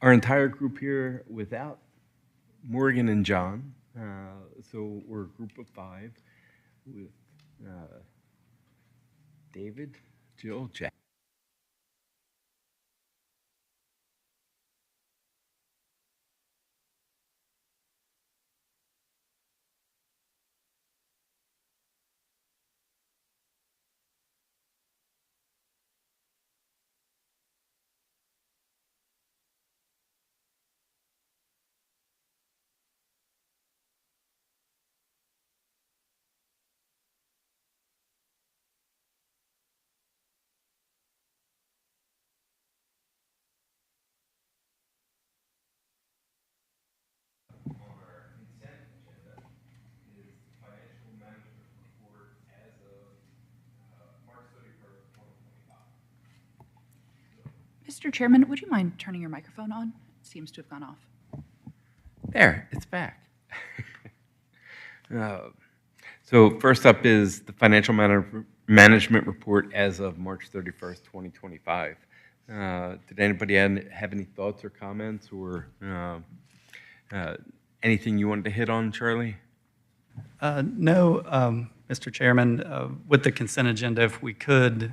our entire group here without Morgan and John. So we're a group of 5 with David, Jill, Jack. Mr. Chairman, would you mind turning your microphone on? It seems to have gone off. There, it's back. So first up is the financial management report as of March 31st, 2025. Did anybody have any thoughts or comments or anything you wanted to hit on, Charlie? No, Mr. Chairman, with the consent agenda, if we could,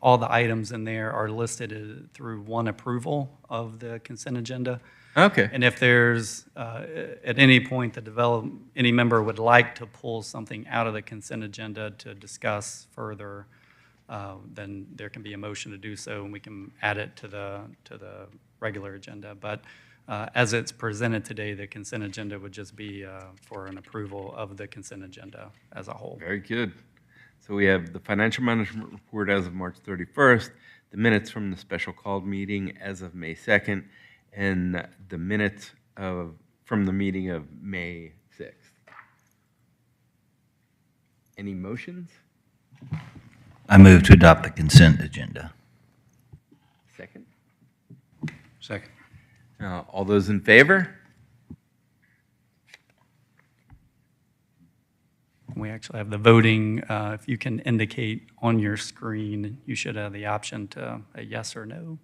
all the items in there are listed through one approval of the consent agenda. Okay. And if there's, at any point, any member would like to pull something out of the consent agenda to discuss further, then there can be a motion to do so, and we can add it to the regular agenda. But as it's presented today, the consent agenda would just be for an approval of the consent agenda as a whole. Very good. So we have the financial management report as of March 31st, the minutes from the special called meeting as of May 2nd, and the minutes from the meeting of May 6th. Any motions? I move to adopt the consent agenda. Second? Second. All those in favor? We actually have the voting. If you can indicate on your screen, you should have the option to a yes or no.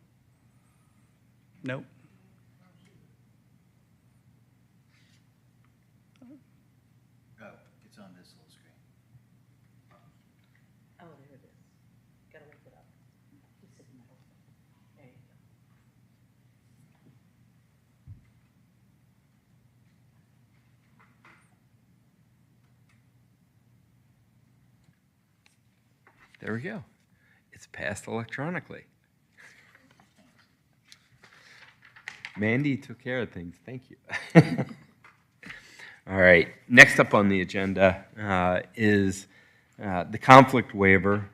Nope. Oh, it's on this little screen. Oh, there it is. Gotta look it up. It's in the middle. There you go. There we go. It's passed electronically. Mandy took care of things. Thank you. All right. Next up on the agenda is the conflict waiver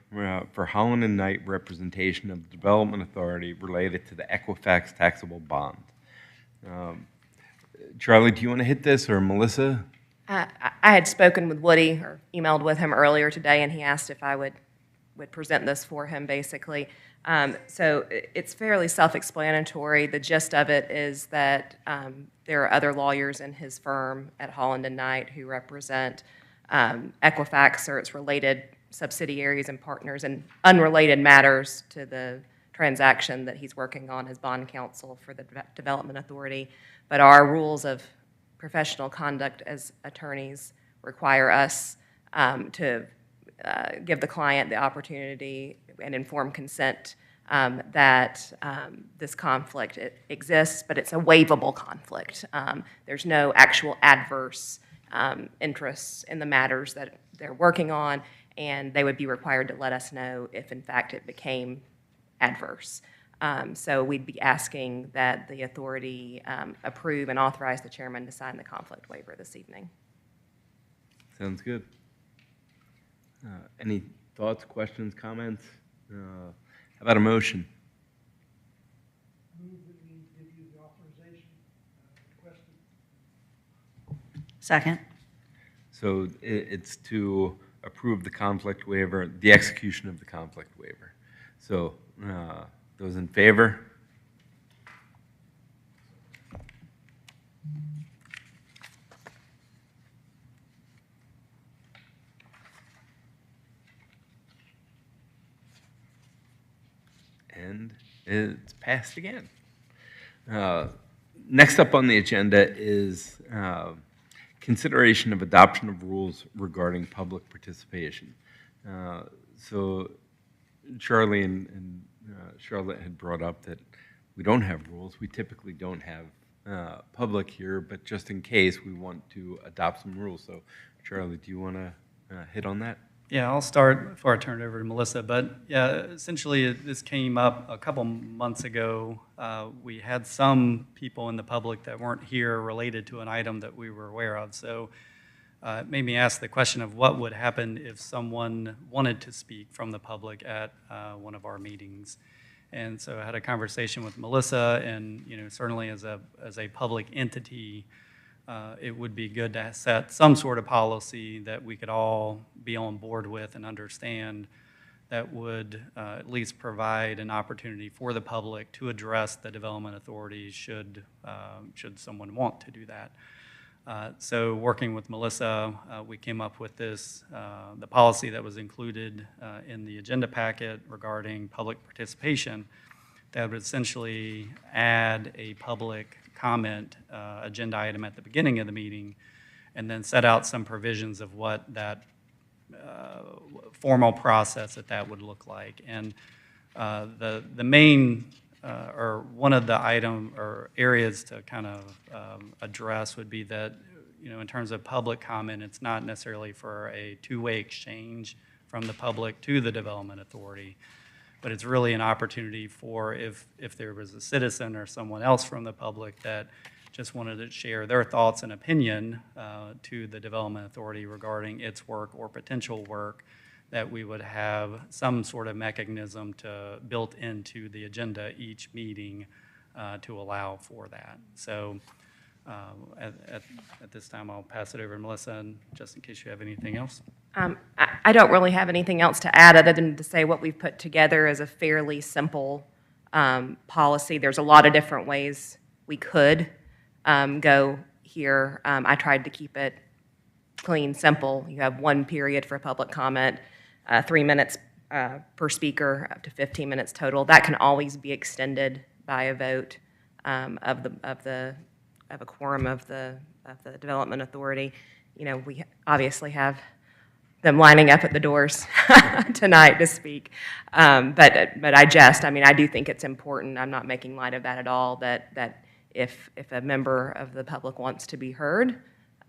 for Holland and Knight representation of the Development Authority related to the Equifax taxable bond. Charlie, do you want to hit this, or Melissa? I had spoken with Woody or emailed with him earlier today, and he asked if I would present this for him, basically. So it's fairly self-explanatory. The gist of it is that there are other lawyers in his firm at Holland and Knight who represent Equifax or its related subsidiaries and partners in unrelated matters to the transaction that he's working on as bond counsel for the Development Authority. But our rules of professional conduct as attorneys require us to give the client the opportunity and informed consent that this conflict exists, but it's a waivable conflict. There's no actual adverse interests in the matters that they're working on, and they would be required to let us know if, in fact, it became adverse. So we'd be asking that the authority approve and authorize the chairman to sign the conflict waiver this evening. Sounds good. Any thoughts, questions, comments? How about a motion? Move that we give you the authorization requested. Second. So it's to approve the conflict waiver, the execution of the conflict waiver. So those in favor? And it's passed again. Next up on the agenda is consideration of adoption of rules regarding public participation. So Charlie and Charlotte had brought up that we don't have rules. We typically don't have public here, but just in case, we want to adopt some rules. So Charlie, do you want to hit on that? Yeah, I'll start before I turn it over to Melissa. But yeah, essentially, this came up a couple months ago. We had some people in the public that weren't here related to an item that we were aware of. So it made me ask the question of what would happen if someone wanted to speak from the public at one of our meetings. And so I had a conversation with Melissa, and certainly as a public entity, it would be good to set some sort of policy that we could all be on board with and understand that would at least provide an opportunity for the public to address the development authority should someone want to do that. So working with Melissa, we came up with this, the policy that was included in the agenda packet regarding public participation that would essentially add a public comment agenda item at the beginning of the meeting and then set out some provisions of what that formal process that would look like. And the main or one of the item or areas to kind of address would be that, in terms of public comment, it's not necessarily for a two-way exchange from the public to the development authority, but it's really an opportunity for if there was a citizen or someone else from the public that just wanted to share their thoughts and opinion to the development authority regarding its work or potential work, that we would have some sort of mechanism built into the agenda each meeting to allow for that. So at this time, I'll pass it over to Melissa, and just in case you have anything else. I don't really have anything else to add other than to say what we've put together is a fairly simple policy. There's a lot of different ways we could go here. I tried to keep it clean, simple. You have 1 period for public comment, 3 minutes per speaker, up to 15 minutes total. That can always be extended by a vote of a quorum of the development authority. We obviously have them lining up at the doors tonight to speak. But I do think it's important. I'm not making light of that at all, that if a member of the public wants to be heard,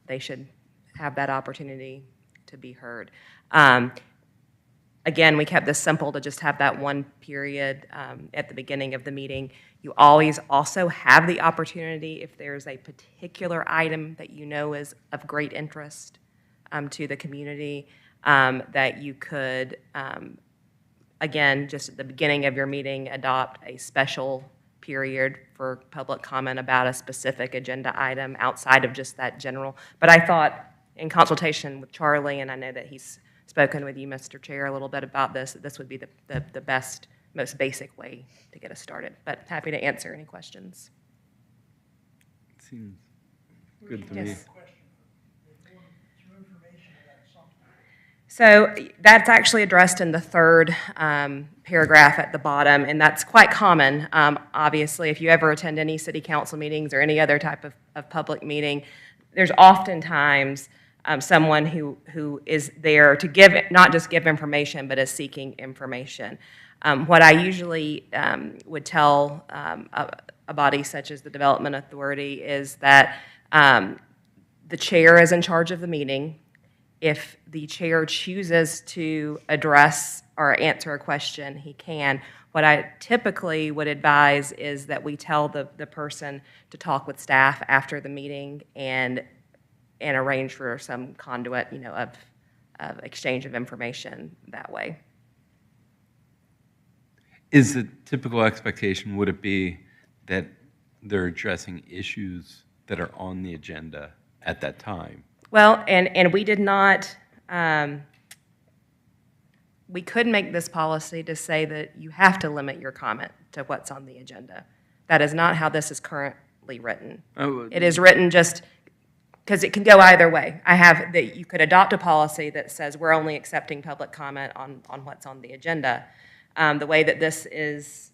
they should have that opportunity to be heard. Again, we kept this simple to just have that 1 period at the beginning of the meeting. You always also have the opportunity, if there's a particular item that is of great interest to the community, that you could, again, just at the beginning of your meeting, adopt a special period for public comment about a specific agenda item outside of just that general. But I thought, in consultation with Charlie, and I know that he's spoken with you, Mr. Chair, a little bit about this, that this would be the best, most basic way to get us started. But happy to answer any questions. Seems good to me. Yes. Question, if you want some information about something. So that's actually addressed in the third paragraph at the bottom, and that's quite common. Obviously, if you ever attend any city council meetings or any other type of public meeting, there's oftentimes someone who is there to give, not just give information, but is seeking information. What I usually would tell a body such as the Development Authority is that the chair is in charge of the meeting. If the chair chooses to address or answer a question, he can. What I typically would advise is that we tell the person to talk with staff after the meeting and arrange for some conduit, of exchange of information that way. Is the typical expectation, would it be that they're addressing issues that are on the agenda at that time? Well, and we did not, we could make this policy to say that you have to limit your comment to what's on the agenda. That is not how this is currently written. Oh, It is written just, because it can go either way. That you could adopt a policy that says we're only accepting public comment on what's on the agenda. The way that this is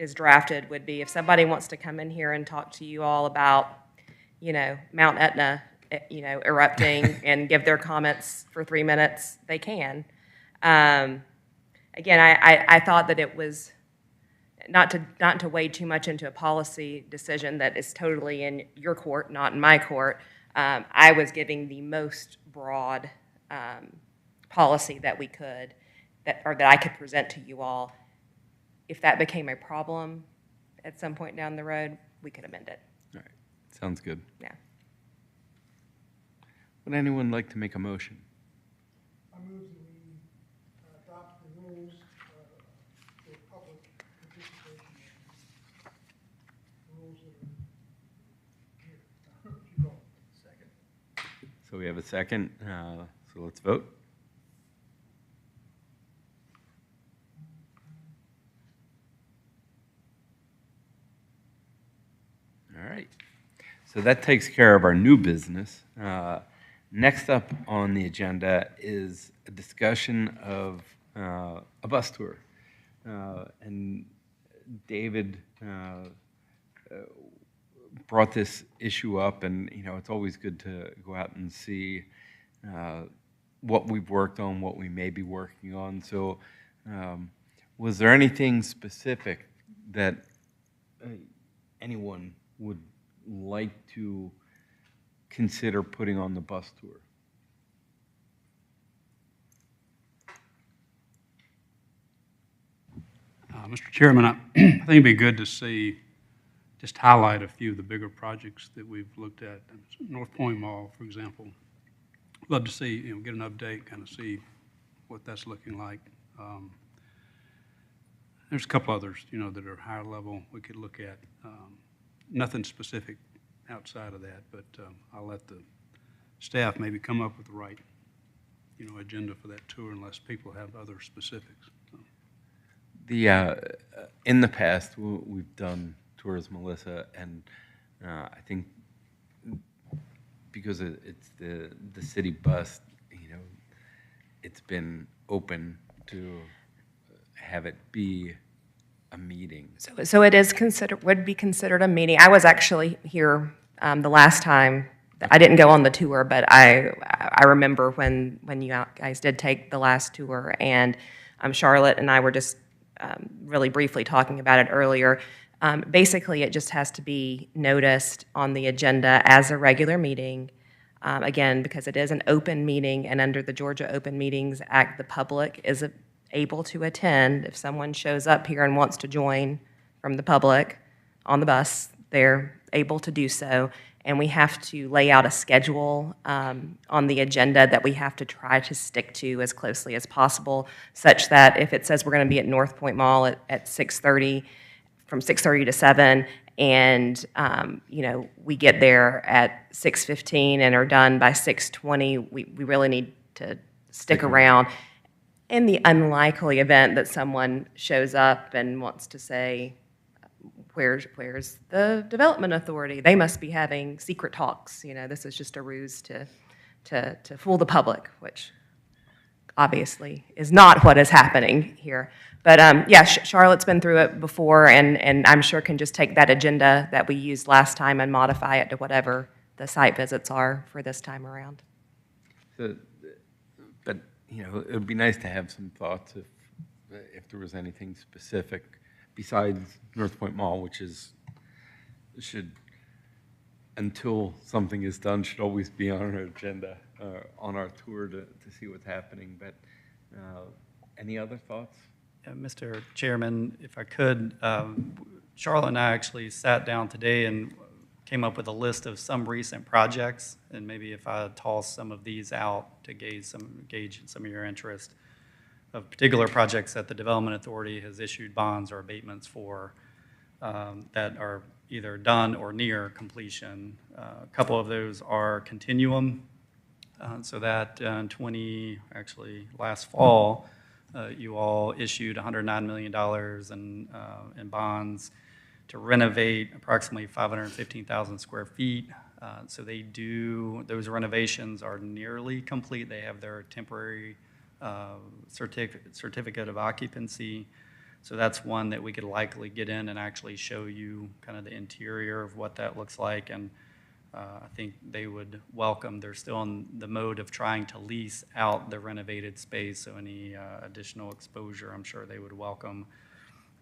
is drafted would be if somebody wants to come in here and talk to you all about, Mount Etna, erupting and give their comments for 3 minutes, they can. Again, I thought that it was not to wade too much into a policy decision that is totally in your court, not in my court. I was giving the most broad policy that we could, that I could present to you all. If that became a problem at some point down the road, we could amend it. All right, sounds good. Yeah. Would anyone like to make a motion? I move that we adopt the rules for public participation. Rules that are here. If you go. Second. So we have a second, so let's vote. All right, so that takes care of our new business. Next up on the agenda is a discussion of a bus tour. And David brought this issue up, and it's always good to go out and see what we've worked on, what we may be working on. So was there anything specific that anyone would like to consider putting on the bus tour? Mr. Chairman, I think it'd be good to see, just highlight a few of the bigger projects that we've looked at. North Point Mall, for example. Love to see, get an update, kind of see what that's looking like. There's a couple others, that are higher level we could look at. Nothing specific outside of that, but I'll let the staff maybe come up with the right, agenda for that tour unless people have other specifics. So. In the past, we've done tours, Melissa, and I think because it's the city bus, it's been open to have it be a meeting. So it is would be considered a meeting. I was actually here the last time. I didn't go on the tour, but I remember when you guys did take the last tour, and Charlotte and I were just really briefly talking about it earlier. Basically, it just has to be noticed on the agenda as a regular meeting. Again, because it is an open meeting, and under the Georgia Open Meetings Act, the public is able to attend. If someone shows up here and wants to join from the public on the bus, they're able to do so. And we have to lay out a schedule on the agenda that we have to try to stick to as closely as possible, such that if it says we're going to be at North Point Mall at 6:30, from 6:30 to 7, and we get there at 6:15 and are done by 6:20, we really need to stick around. In the unlikely event that someone shows up and wants to say, where's the development authority? They must be having secret talks. This is just a ruse to fool the public, which obviously is not what is happening here. But yeah, Charlotte's been through it before, and I'm sure can just take that agenda that we used last time and modify it to whatever the site visits are for this time around. So, but it would be nice to have some thoughts if there was anything specific besides North Point Mall, which should, until something is done, should always be on our agenda, on our tour to see what's happening. But any other thoughts? Mr. Chairman, if I could, Charlotte and I actually sat down today and came up with a list of some recent projects, and maybe if I toss some of these out to gauge some of your interest of particular projects that the Development Authority has issued bonds or abatements for that are either done or near completion. A couple of those are Continuum, so that last fall, you all issued $109 million in bonds to renovate approximately 515,000 square feet. So those renovations are nearly complete. They have their temporary certificate of occupancy. So that's one that we could likely get in and actually show you kind of the interior of what that looks like. And I think they would welcome, they're still in the mode of trying to lease out the renovated space, so any additional exposure, I'm sure they would welcome.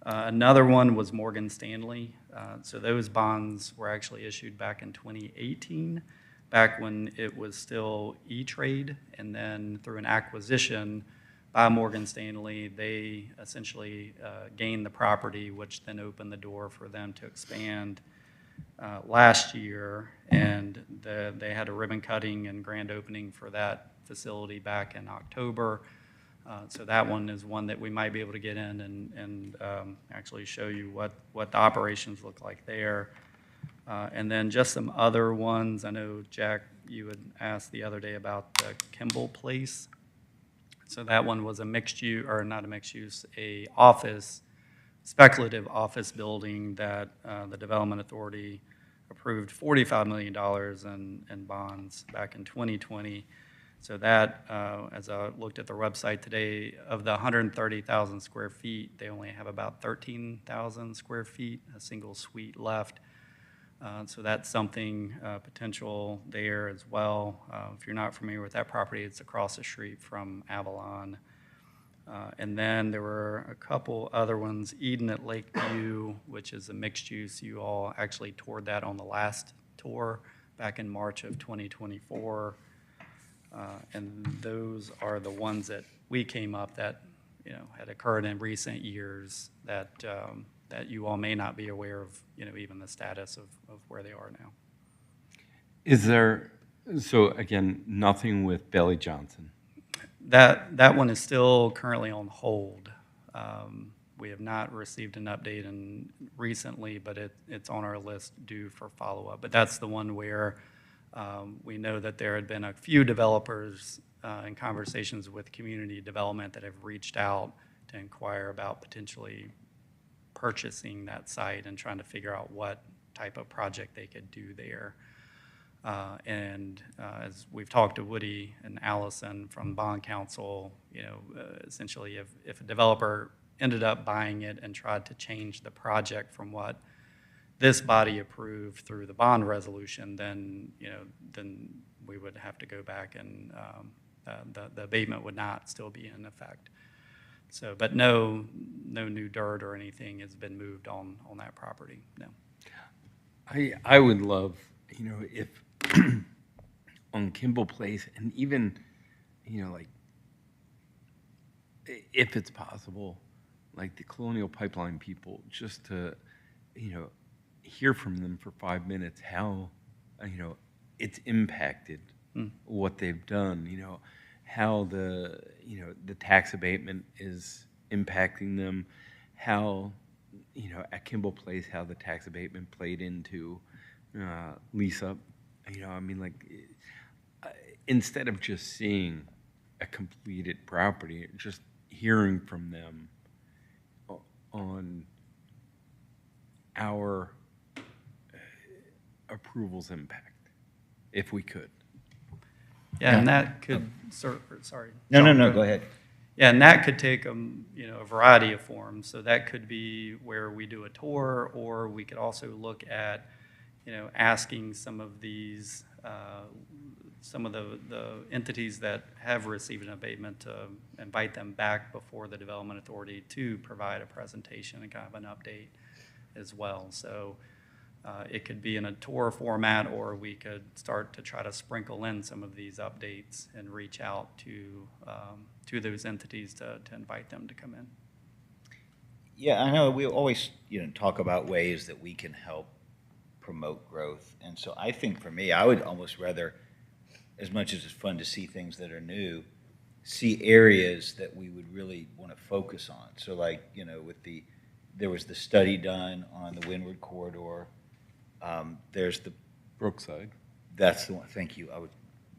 Another one was Morgan Stanley. So those bonds were actually issued back in 2018, back when it was still E-Trade, and then through an acquisition by Morgan Stanley, they essentially gained the property, which then opened the door for them to expand last year, and they had a ribbon cutting and grand opening for that facility back in October. So that one is one that we might be able to get in and actually show you what the operations look like there. And then just some other ones. I know, Jack, you had asked the other day about the Kimball Place. So that one was a mixed use, or not a mixed use, a office, speculative office building that the Development Authority approved $45 million in bonds back in 2020. So that, as I looked at the website today, of the 130,000 square feet, they only have about 13,000 square feet, a single suite left. So that's something potential there as well. If you're not familiar with that property, it's across the street from Avalon. And then there were a couple other ones, Eden at Lakeview, which is a mixed use. You all actually toured that on the last tour back in March of 2024. And those are the ones that we came up that, you know, had occurred in recent years that that you all may not be aware of, you know, even the status of where they are now. Is there, so again, nothing with Bailey Johnson? That one is still currently on hold. We have not received an update recently, but it's on our list due for follow-up. But that's the one where we know that there had been a few developers in conversations with community development that have reached out to inquire about potentially purchasing that site and trying to figure out what type of project they could do there. As we've talked to Woody and Allison from Bond Council, you know, essentially if a developer ended up buying it and tried to change the project from what this body approved through the bond resolution, then, you know, then we would have to go back and the abatement would not still be in effect. So, but no new dirt or anything has been moved on that property, no. I would love, you know, if on Kimball Place, and even, you know, like, if it's possible, like the Colonial Pipeline people, just to, you know, hear from them for 5 minutes how, you know, it's impacted what they've done, you know, how the, you know, the tax abatement is impacting them, how, you know, at Kimball Place, how the tax abatement played into lease up. You know, I mean, like, instead of just seeing a completed property, just hearing from them on our approval's impact, if we could. Yeah, and that could, sorry. No, John, go ahead. Yeah, and that could take you know, a variety of forms. So that could be where we do a tour, or we could also look at, you know, asking some of these, some of the entities that have received an abatement to invite them back before the Development Authority to provide a presentation and kind of an update as well. So it could be in a tour format, or we could start to try to sprinkle in some of these updates and reach out to those entities to invite them to come in. Yeah, I know we always, you know, talk about ways that we can help promote growth. And so I think for me, I would almost rather, as much as it's fun to see things that are new, see areas that we would really want to focus on. So like, you know, there was the study done on the Windward Corridor. There's the Brookside. That's the one. Thank you.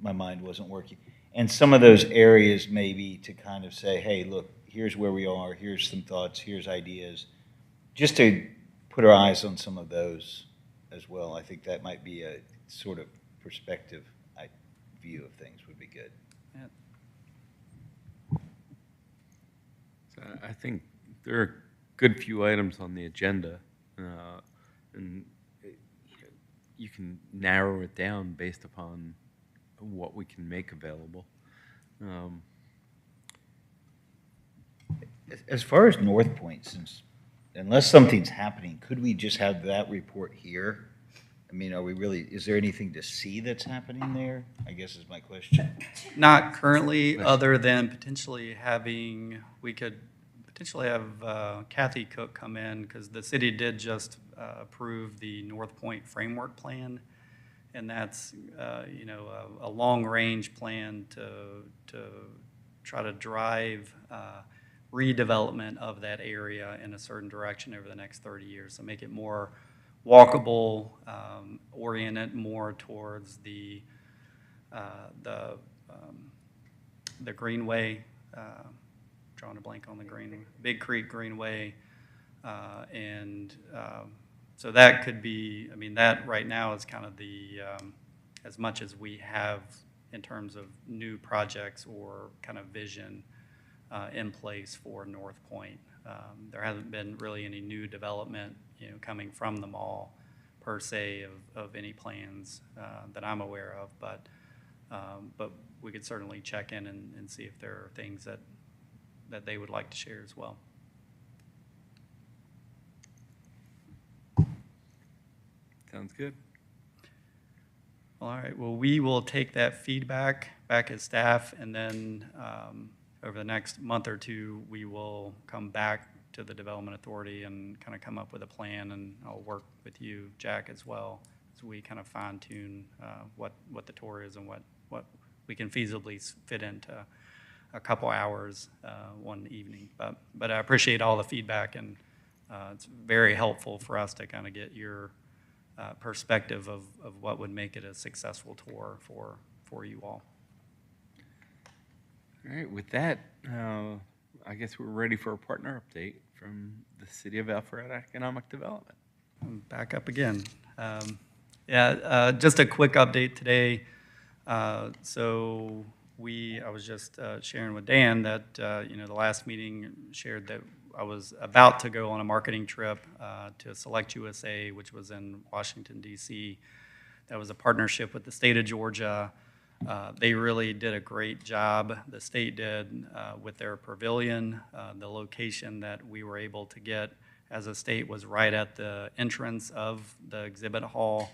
My mind wasn't working. And some of those areas maybe to kind of say, hey, look, here's where we are. Here's some thoughts. Here's ideas. Just to put our eyes on some of those as well. I think that might be a sort of perspective view of things would be good. Yeah. So I think there are a good few items on the agenda, and you can narrow it down based upon what we can make available. As far as North Point, since, unless something's happening, could we just have that report here? I mean, are we really, is there anything to see that's happening there? I guess is my question. Not currently, other than potentially having, we could potentially have Kathy Cook come in, because the city did just approve the North Point Framework Plan, and that's, you know, a long-range plan to try to drive redevelopment of that area in a certain direction over the next 30 years, so make it more walkable, oriented more towards the Greenway, drawing a blank on the Green, Big Creek Greenway, and so that could be, I mean, that right now is kind of the, as much as we have in terms of new projects or kind of vision in place for North Point. There hasn't been really any new development, you know, coming from the mall per se of any plans that I'm aware of, but we could certainly check in and see if there are things that they would like to share as well. Sounds good. All right, well, we will take that feedback back as staff, and then over the next month or two, we will come back to the Development Authority and kind of come up with a plan, and I'll work with you, Jack, as well, as we kind of fine-tune what the tour is and what we can feasibly fit into a couple hours one evening. But I appreciate all the feedback, and it's very helpful for us to kind of get your perspective of what would make it a successful tour for you all. All right, with that, I guess we're ready for a partner update from the City of Alpharetta Economic Development. I'm back up again. Just a quick update today. So I was just sharing with Dan that, the last meeting shared that I was about to go on a marketing trip to Select USA, which was in Washington, D.C. That was a partnership with the state of Georgia. They really did a great job, the state did, with their pavilion. The location that we were able to get as a state was right at the entrance of the exhibit hall.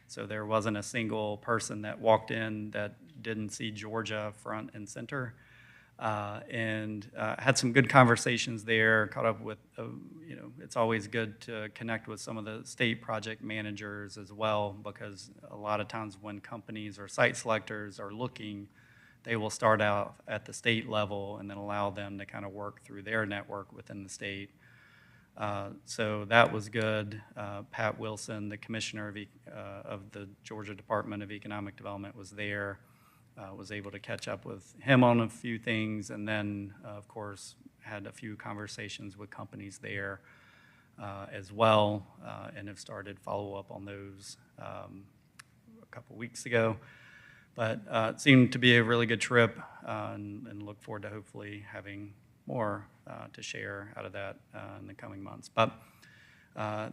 So there wasn't a single person that walked in that didn't see Georgia front and center. And had some good conversations there, caught up with, it's always good to connect with some of the state project managers as well, because a lot of times when companies or site selectors are looking, they will start out at the state level and then allow them to kind of work through their network within the state. So that was good. Pat Wilson, the commissioner of the Georgia Department of Economic Development, was there. Was able to catch up with him on a few things, and then, of course, had a few conversations with companies there as well, and have started follow-up on those a couple weeks ago. But it seemed to be a really good trip, and look forward to hopefully having more to share out of that in the coming months. But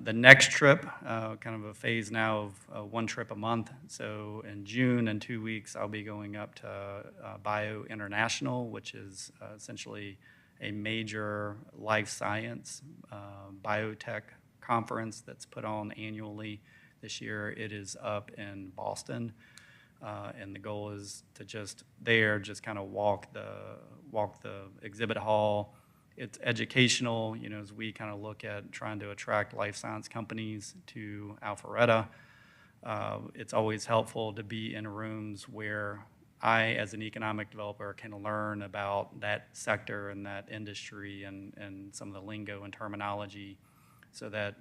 the next trip, kind of a phase now of one trip a month. So in June, in 2 weeks, I'll be going up to Bio International, which is essentially a major life science biotech conference that's put on annually. This year it is up in Boston. And the goal is to just kind of walk the exhibit hall. It's educational, as we kind of look at trying to attract life science companies to Alpharetta. It's always helpful to be in rooms where I, as an economic developer, can learn about that sector and that industry and some of the lingo and terminology, so that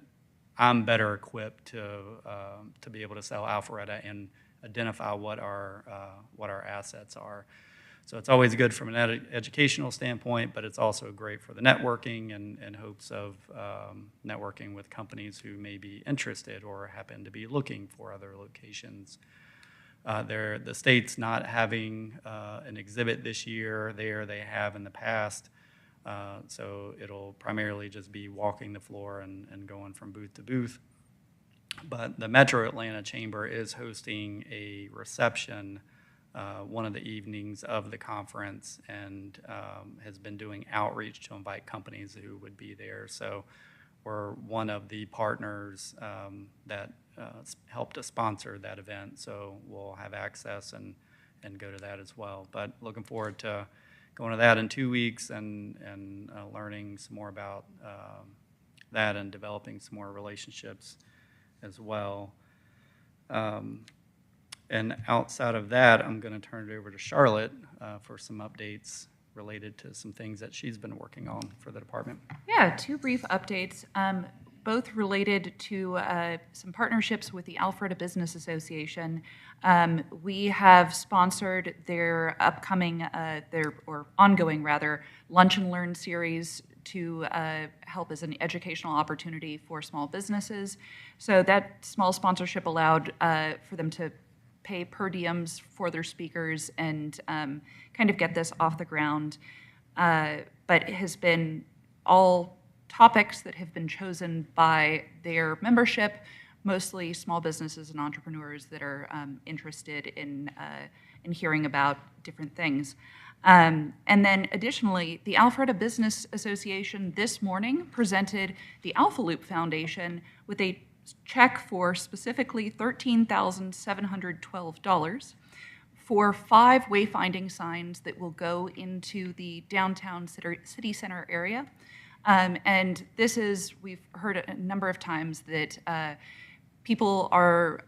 I'm better equipped to be able to sell Alpharetta and identify what our assets are. So it's always good from an educational standpoint, but it's also great for the networking and hopes of networking with companies who may be interested or happen to be looking for other locations. The state's not having an exhibit this year. They have in the past. So it'll primarily just be walking the floor and going from booth to booth. But the Metro Atlanta Chamber is hosting a reception one of the evenings of the conference, and has been doing outreach to invite companies who would be there. So we're one of the partners that helped to sponsor that event, so we'll have access and go to that as well. But looking forward to going to that in 2 weeks and learning some more about that and developing some more relationships as well. And outside of that, I'm going to turn it over to Charlotte for some updates related to some things that she's been working on for the department. Yeah, two brief updates, both related to some partnerships with the Alpharetta Business Association. We have sponsored their upcoming, or ongoing rather, Lunch and Learn series to help as an educational opportunity for small businesses. So that small sponsorship allowed for them to pay per diems for their speakers and kind of get this off the ground. But it has been all topics that have been chosen by their membership, mostly small businesses and entrepreneurs that are interested in hearing about different things. And then additionally, the Alpharetta Business Association this morning presented the Alpha Loop Foundation with a check for specifically $13,712 for 5 wayfinding signs that will go into the downtown city center area. And this is, we've heard a number of times that people are,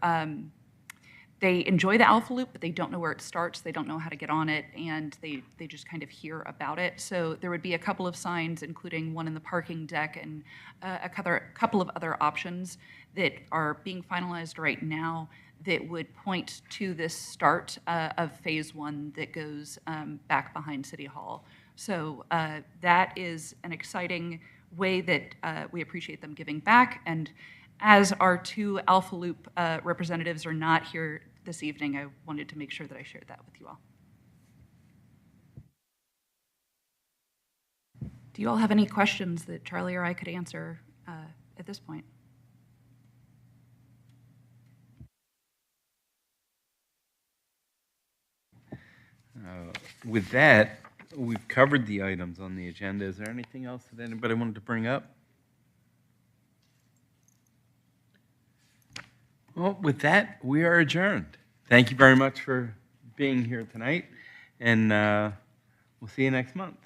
they enjoy the Alpha Loop, but they don't know where it starts, they don't know how to get on it, and they just kind of hear about it. So there would be a couple of signs, including one in the parking deck and a couple of other options that are being finalized right now that would point to this start of phase 1 that goes back behind City Hall. So that is an exciting way that we appreciate them giving back. And as our 2 Alpha Loop representatives are not here this evening, I wanted to make sure that I shared that with you all. Do you all have any questions that Charlie or I could answer at this point? With that, we've covered the items on the agenda. Is there anything else that anybody wanted to bring up? Well, with that, we are adjourned. Thank you very much for being here tonight, and we'll see you next month.